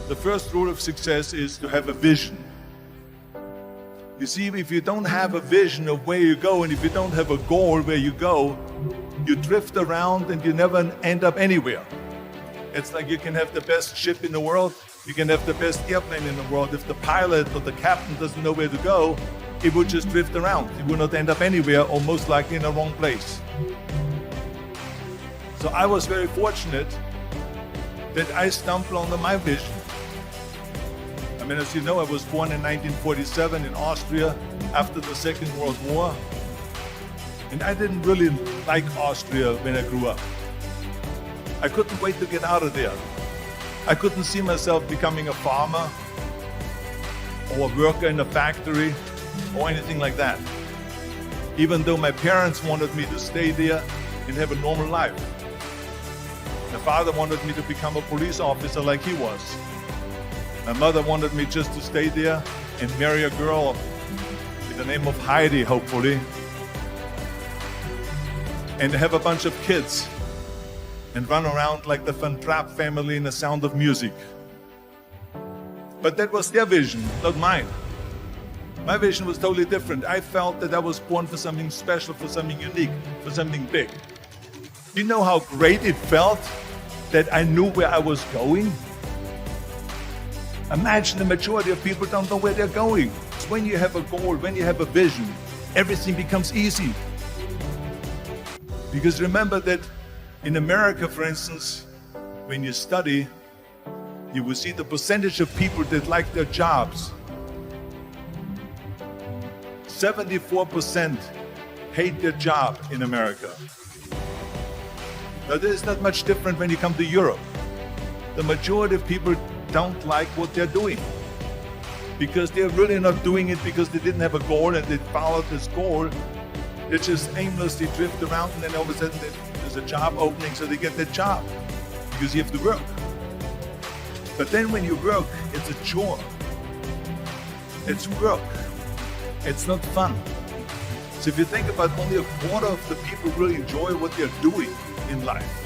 The first rule of success is to have a vision. You see, if you don't have a vision of where you go, and if you don't have a goal where you go, you drift around and you never end up anywhere. It's like you can have the best ship in the world, you can have the best airplane in the world. If the pilot or the captain doesn't know where to go, it would just drift around. It would not end up anywhere, or most likely in the wrong place. So I was very fortunate that I stumbled onto my vision. I mean, as you know, I was born in 1947 in Austria after the Second World War. And I didn't really like Austria when I grew up. I couldn't wait to get out of there. I couldn't see myself becoming a farmer or a worker in a factory or anything like that. Even though my parents wanted me to stay there and have a normal life. My father wanted me to become a police officer like he was. My mother wanted me just to stay there and marry a girl with the name of Heidi, hopefully, and have a bunch of kids and run around like the Van Trapp family in The Sound of Music. But that was their vision, not mine. My vision was totally different. I felt that I was born for something special, for something unique, for something big. You know how great it felt that I knew where I was going? Imagine the majority of people don't know where they're going. It's when you have a goal, when you have a vision, everything becomes easy. Because remember that in America, for instance, when you study, you will see the percentage of people that like their jobs. 74% hate their job in America. Now, this is not much different when you come to Europe. The majority of people don't like what they're doing because they're really not doing it because they didn't have a goal and they followed this goal. They just aimlessly drift around, and then all of a sudden there's a job opening, so they get that job because you have to work. But then when you work, it's a chore. It's work. It's not fun. So if you think about, only a quarter of the people really enjoy what they're doing in life.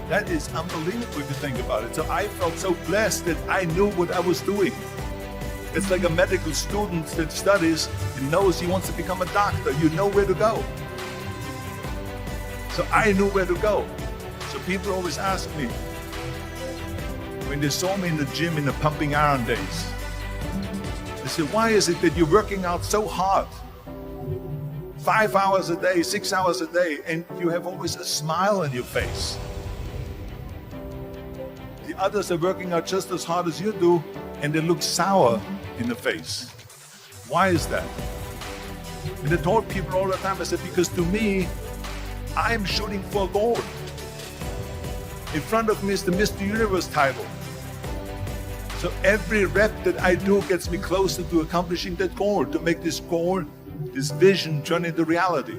That is unbelievable if you think about it. So I felt so blessed that I knew what I was doing. It's like a medical student that studies and knows he wants to become a doctor. You know where to go. So I knew where to go. So people always ask me, when they saw me in the gym in the pumping iron days, they said, why is it that you're working out so hard? 5 hours a day, 6 hours a day, and you have always a smile on your face. The others are working out just as hard as you do, and they look sour in the face. Why is that? And I told people all the time, I said, because to me, I'm shooting for a goal. In front of me is the Mr. Universe title. So every rep that I do gets me closer to accomplishing that goal, to make this goal, this vision turn into reality.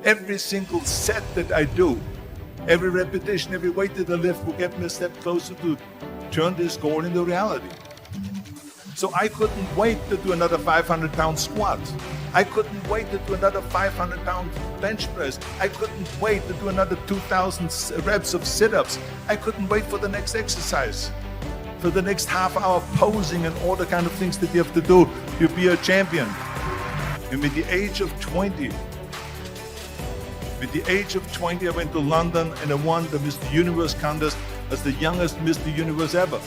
Every single set that I do, every repetition, every weight that I lift will get me a step closer to turn this goal into reality. So I couldn't wait to do another 500-pound squat. I couldn't wait to do another 500-pound bench press. I couldn't wait to do another 2,000 reps of sit-ups. I couldn't wait for the next exercise, for the next half hour of posing and all the kind of things that you have to do to be a champion. And with the age of 20, I went to London and I won the Mr. Universe contest as the youngest Mr. Universe ever.